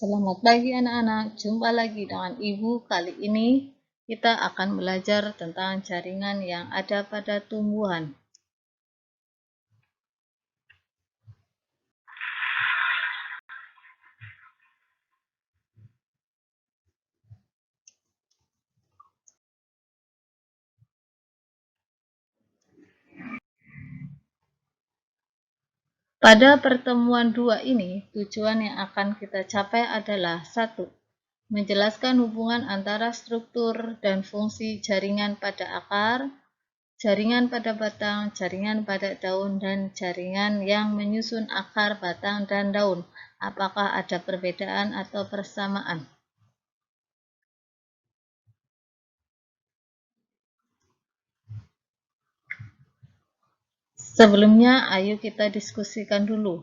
Selamat pagi anak-anak, jumpa lagi dengan Ibu. Kali ini kita akan belajar tentang jaringan yang ada pada tumbuhan. Pada pertemuan dua ini, tujuan yang akan kita capai adalah 1. Menjelaskan hubungan antara struktur dan fungsi jaringan pada akar, jaringan pada batang, jaringan pada daun, dan jaringan yang menyusun akar, batang, dan daun. Apakah ada perbedaan atau persamaan? Sebelumnya, ayo kita diskusikan dulu.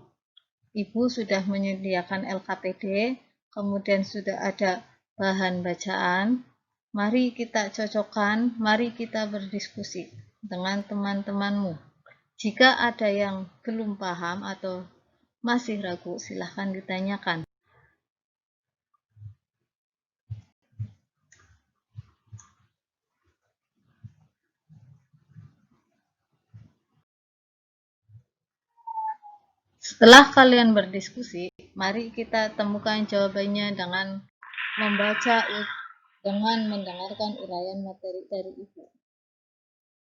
Ibu sudah menyediakan LKPD, kemudian sudah ada bahan bacaan. Mari kita cocokkan, mari kita berdiskusi dengan teman-temanmu. Jika ada yang belum paham atau masih ragu, silahkan ditanyakan. Setelah kalian berdiskusi, mari kita temukan jawabannya dengan mendengarkan uraian materi dari Ibu.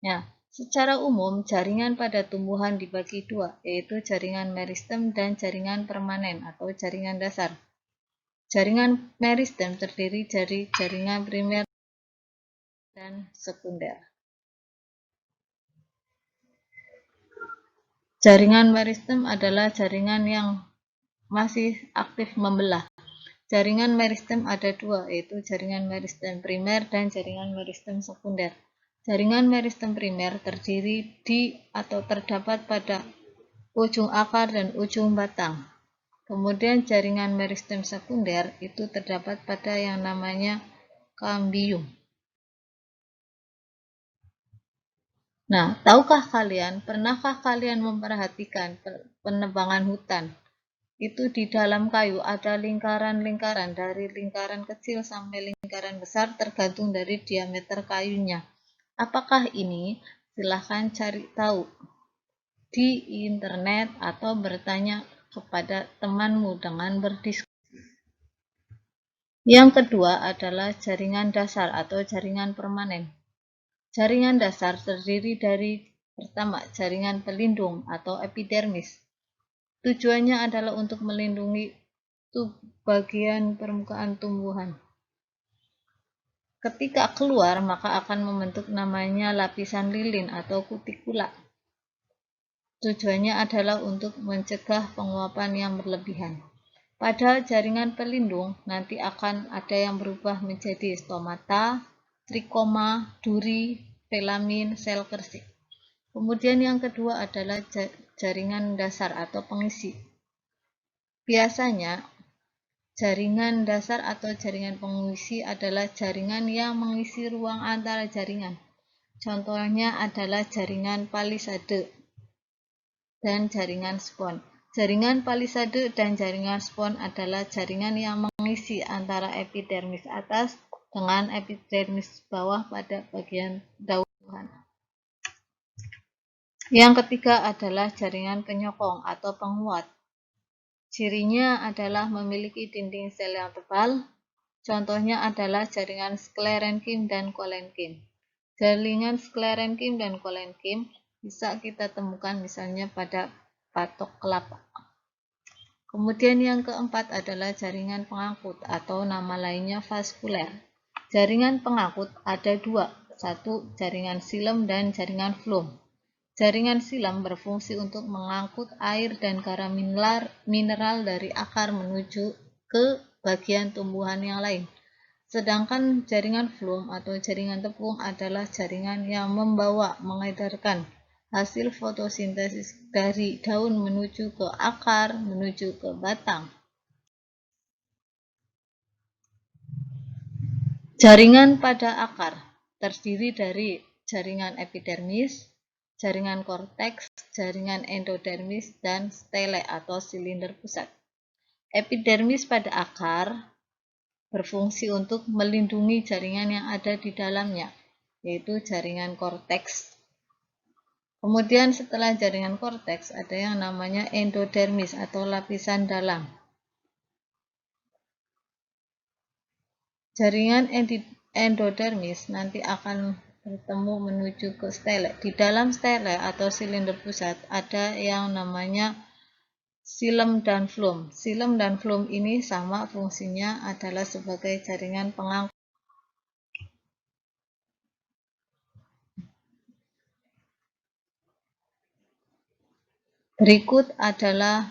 Nah, secara umum jaringan pada tumbuhan dibagi dua, yaitu jaringan meristem dan jaringan permanen atau jaringan dasar. Jaringan meristem terdiri dari jaringan primer dan sekunder. Jaringan meristem adalah jaringan yang masih aktif membelah. Jaringan meristem ada dua, yaitu jaringan meristem primer dan jaringan meristem sekunder. Jaringan meristem primer terdiri di atau terdapat pada ujung akar dan ujung batang. Kemudian jaringan meristem sekunder itu terdapat pada yang namanya kambium. Nah, pernahkah kalian memperhatikan penebangan hutan? Itu di dalam kayu ada lingkaran-lingkaran, dari lingkaran kecil sampai lingkaran besar tergantung dari diameter kayunya. Apakah ini? Silahkan cari tahu di internet atau bertanya kepada temanmu dengan berdiskusi. Yang kedua adalah jaringan dasar atau jaringan permanen. Jaringan dasar terdiri dari pertama, jaringan pelindung atau epidermis. Tujuannya adalah untuk melindungi bagian permukaan tumbuhan. Ketika keluar, maka akan membentuk namanya lapisan lilin atau kutikula. Tujuannya adalah untuk mencegah penguapan yang berlebihan. Pada jaringan pelindung, nanti akan ada yang berubah menjadi stomata, trikoma, duri, filamin, sel kersik. Kemudian yang kedua adalah jaringan dasar atau pengisi. Biasanya, jaringan dasar atau jaringan pengisi adalah jaringan yang mengisi ruang antara jaringan. Contohnya adalah jaringan palisade dan jaringan spon. Jaringan palisade dan jaringan spon adalah jaringan yang mengisi antara epidermis atas dengan epidermis bawah pada bagian daun. Yang ketiga adalah jaringan penyokong atau penguat. Cirinya adalah memiliki dinding sel yang tebal. Contohnya adalah jaringan sklerenkim dan kolenkim. Jaringan sklerenkim dan kolenkim bisa kita temukan misalnya pada patok kelapa. Kemudian yang keempat adalah jaringan pengangkut atau nama lainnya vaskuler. Jaringan pengangkut ada dua, satu jaringan silem dan jaringan flum. Jaringan silem berfungsi untuk mengangkut air dan garam mineral dari akar menuju ke bagian tumbuhan yang lain. Sedangkan jaringan flum atau jaringan tepung adalah jaringan yang mengedarkan hasil fotosintesis dari daun menuju ke akar, menuju ke batang. Jaringan pada akar terdiri dari jaringan epidermis, jaringan korteks, jaringan endodermis, dan stele atau silinder pusat. Epidermis pada akar berfungsi untuk melindungi jaringan yang ada di dalamnya, yaitu jaringan korteks. Kemudian setelah jaringan korteks ada yang namanya endodermis atau lapisan dalam. Jaringan endodermis nanti akan bertemu menuju ke stele. Di dalam stele atau silinder pusat ada yang namanya xilem dan flum. Xilem dan flum ini sama fungsinya adalah sebagai jaringan pengangkut. Berikut adalah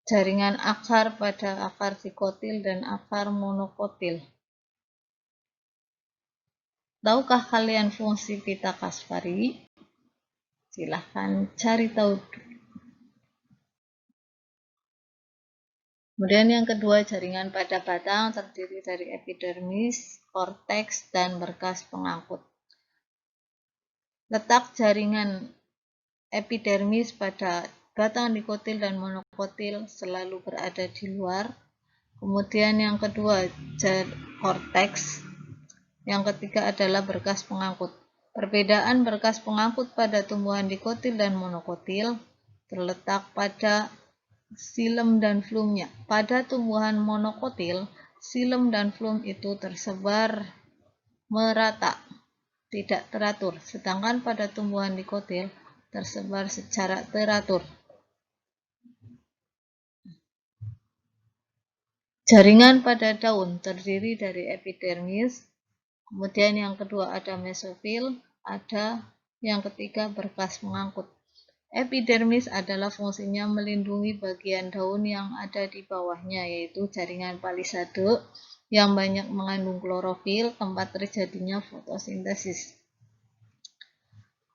jaringan akar pada akar dikotil dan akar monokotil. Tahukah kalian fungsi pita Caspari? Silahkan cari tahu. Kemudian yang kedua, jaringan pada batang terdiri dari epidermis, korteks, dan berkas pengangkut. Letak jaringan epidermis pada batang dikotil dan monokotil selalu berada di luar. Kemudian yang kedua, korteks. Yang ketiga adalah berkas pengangkut. Perbedaan berkas pengangkut pada tumbuhan dikotil dan monokotil terletak pada xilem dan flumnya. Pada tumbuhan monokotil, xilem dan flum itu tersebar merata, tidak teratur, sedangkan pada tumbuhan dikotil tersebar secara teratur. Jaringan pada daun terdiri dari epidermis, kemudian yang kedua ada mesofil, ada yang ketiga berkas pengangkut. Epidermis adalah fungsinya melindungi bagian daun yang ada di bawahnya, yaitu jaringan palisade yang banyak mengandung klorofil, tempat terjadinya fotosintesis.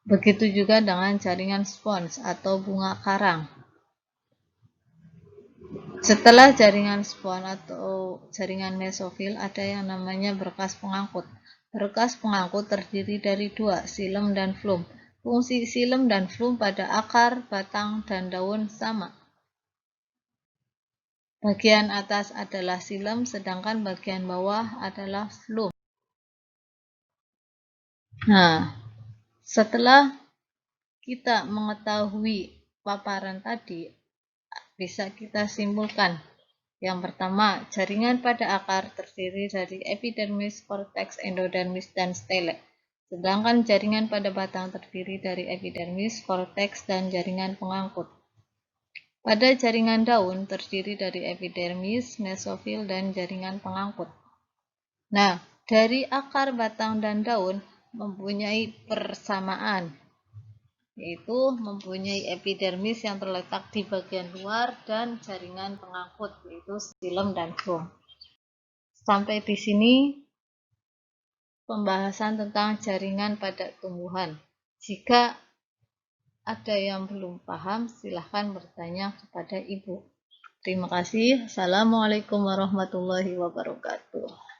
Begitu juga dengan jaringan spons atau bunga karang. Setelah jaringan spons atau jaringan mesofil ada yang namanya berkas pengangkut. Berkas pengangkut terdiri dari dua, xilem dan flum. Fungsi xilem dan flum pada akar, batang, dan daun sama. Bagian atas adalah xilem, sedangkan bagian bawah adalah flum. Nah, setelah kita mengetahui paparan tadi, bisa kita simpulkan. Yang pertama, jaringan pada akar terdiri dari epidermis, korteks, endodermis, dan stele. Sedangkan jaringan pada batang terdiri dari epidermis, korteks, dan jaringan pengangkut. Pada jaringan daun terdiri dari epidermis, mesofil, dan jaringan pengangkut. Nah, dari akar, batang, dan daun mempunyai persamaan, yaitu mempunyai epidermis yang terletak di bagian luar dan jaringan pengangkut, yaitu xilem dan flum. Sampai di sini pembahasan tentang jaringan pada tumbuhan. Jika ada yang belum paham, silahkan bertanya kepada Ibu. Terima kasih. Assalamualaikum warahmatullahi wabarakatuh.